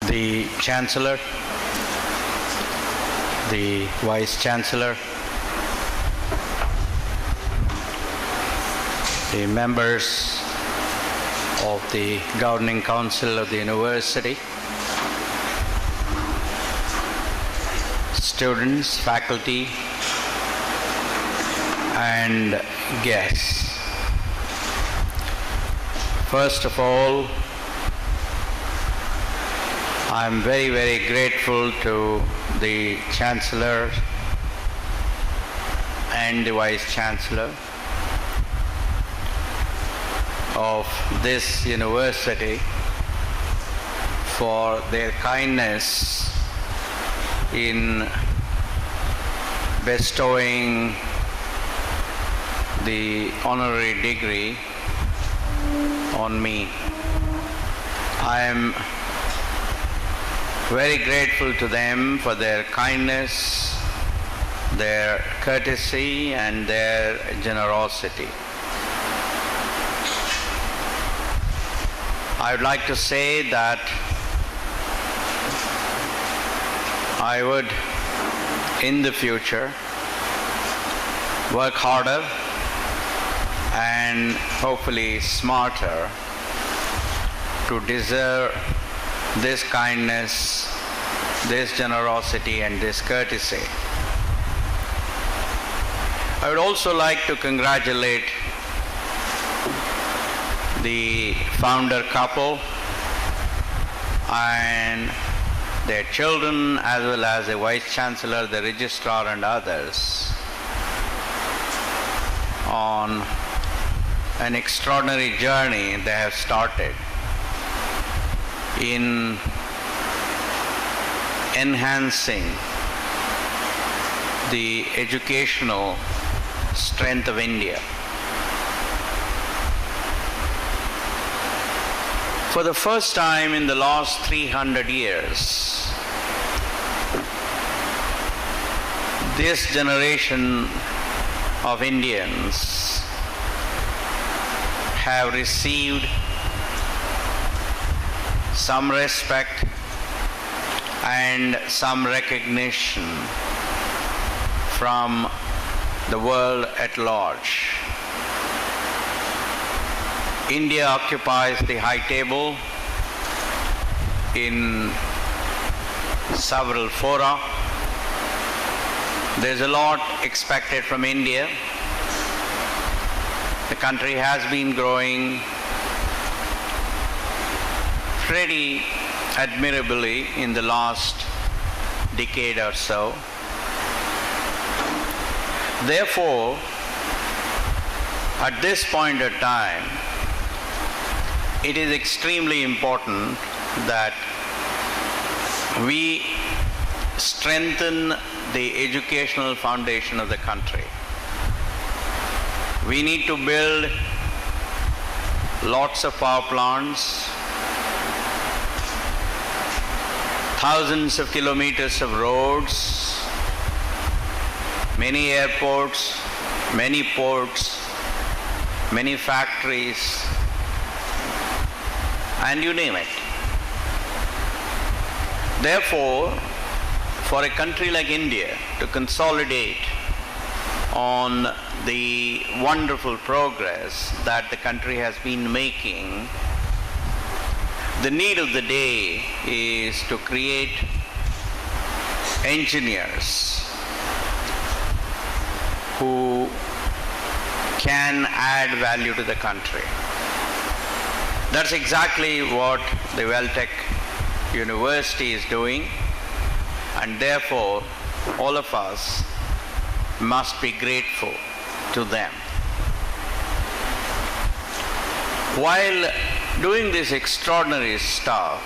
the Chancellor, the Vice Chancellor, the members of the Governing Council of the University, students, faculty, and guests. First of all, I am very, very grateful to the Chancellor and the Vice Chancellor of this university for their kindness in bestowing the honorary degree on me. I am very grateful to them for their kindness, their courtesy, and their generosity. I would like to say that I would, in the future, work harder and hopefully smarter to deserve this kindness, this generosity, and this courtesy. I would also like to congratulate the founder couple and their children, as well as the Vice Chancellor, the Registrar, and others on an extraordinary journey they have started in enhancing the educational strength of India. For the first time in the last 300 years, this generation of Indians have received some respect and some recognition from the world at large. India occupies the high table in several fora. There's a lot expected from India. The country has been growing pretty admirably in the last decade or so. Therefore, at this point of time, it is extremely important that we strengthen the educational foundation of the country. We need to build lots of power plants, thousands of kilometers of roads, many airports, many ports, many factories, and you name it. Therefore, for a country like India to consolidate on the wonderful progress that the country has been making, the need of the day is to create engineers who can add value to the country. That's exactly what the Veltech University is doing, and therefore all of us must be grateful to them. While doing this extraordinary stuff,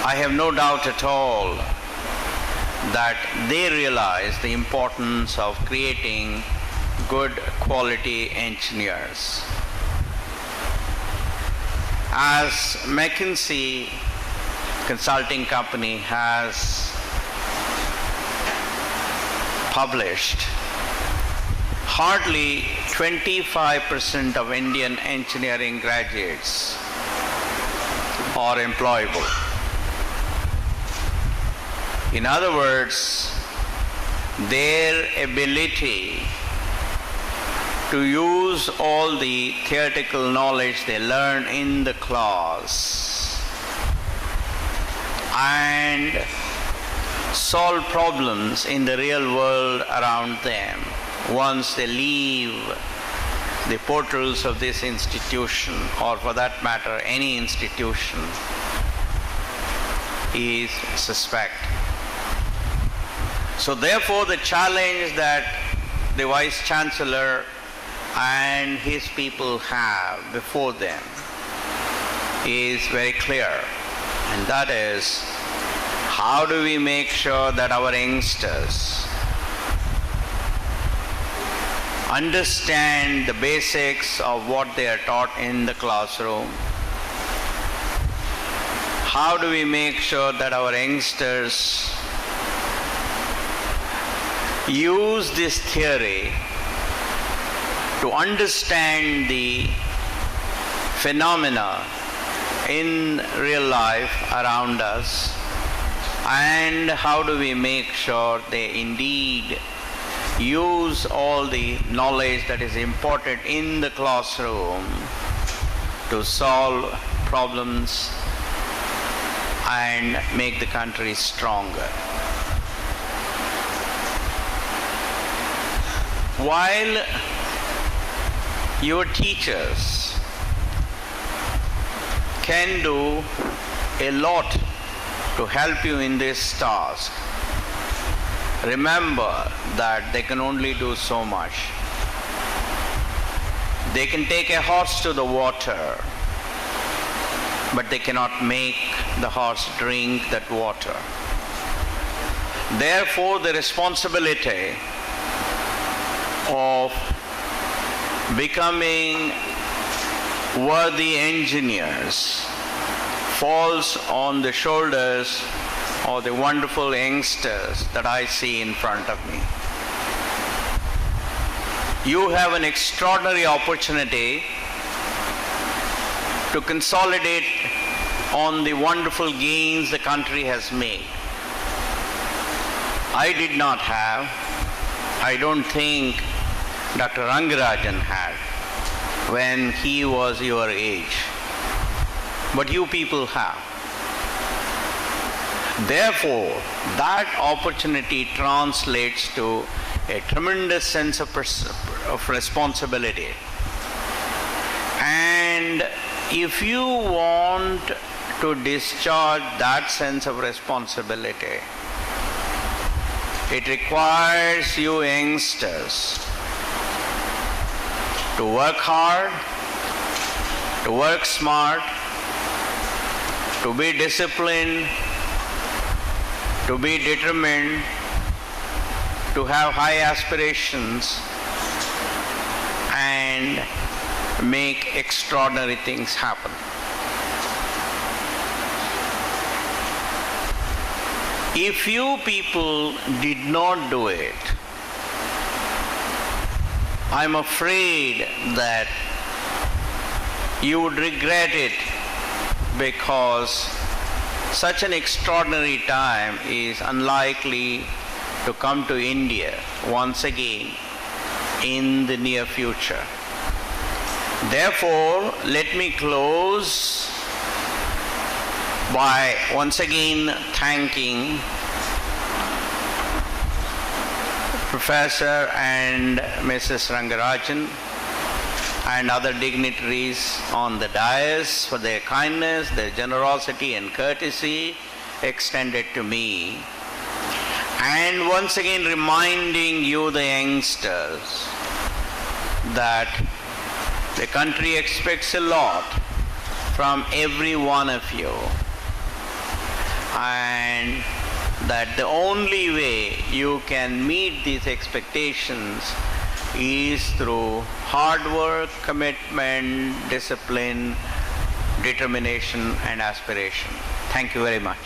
I have no doubt at all that they realize the importance of creating good quality engineers. As McKinsey consulting company has published, hardly 25% of Indian engineering graduates or employable. In other words, their ability to use all the theoretical knowledge they learn in the class and solve problems in the real world around them once they leave the portals of this institution, or for that matter any institution, is suspect. So therefore the challenge that the Vice Chancellor and his people have before them is very clear, and that is, how do we make sure that our youngsters understand the basics of what they are taught in the classroom? How do we make sure that our youngsters use this theory to understand the phenomena in real life around us? And how do we make sure they indeed use all the knowledge that is important in the classroom to solve problems and make the country stronger? While your teachers can do a lot to help you in this task, remember that they can only do so much. They can take a horse to the water, but they cannot make the horse drink that water. Therefore, the responsibility of becoming worthy engineers falls on the shoulders of the wonderful youngsters that I see in front of me. You have an extraordinary opportunity to consolidate on the wonderful gains the country has made. I did not have, I don't think Dr. Rangarajan had when he was your age, but you people have. Therefore, that opportunity translates to a tremendous sense of responsibility. And if you want to discharge that sense of responsibility, it requires you youngsters to work hard, to work smart, to be disciplined, to be determined, to have high aspirations, and make extraordinary things happen. If you people did not do it, I'm afraid that you would regret it, because such an extraordinary time is unlikely to come to India once again in the near future. Therefore, let me close by once again thanking Professor and Mrs. Rangarajan and other dignitaries on the dais for their kindness, their generosity and courtesy extended to me. And once again reminding you, the youngsters, that the country expects a lot from every one of you, and that the only way you can meet these expectations is through hard work, commitment, discipline, determination, and aspiration. Thank you very much.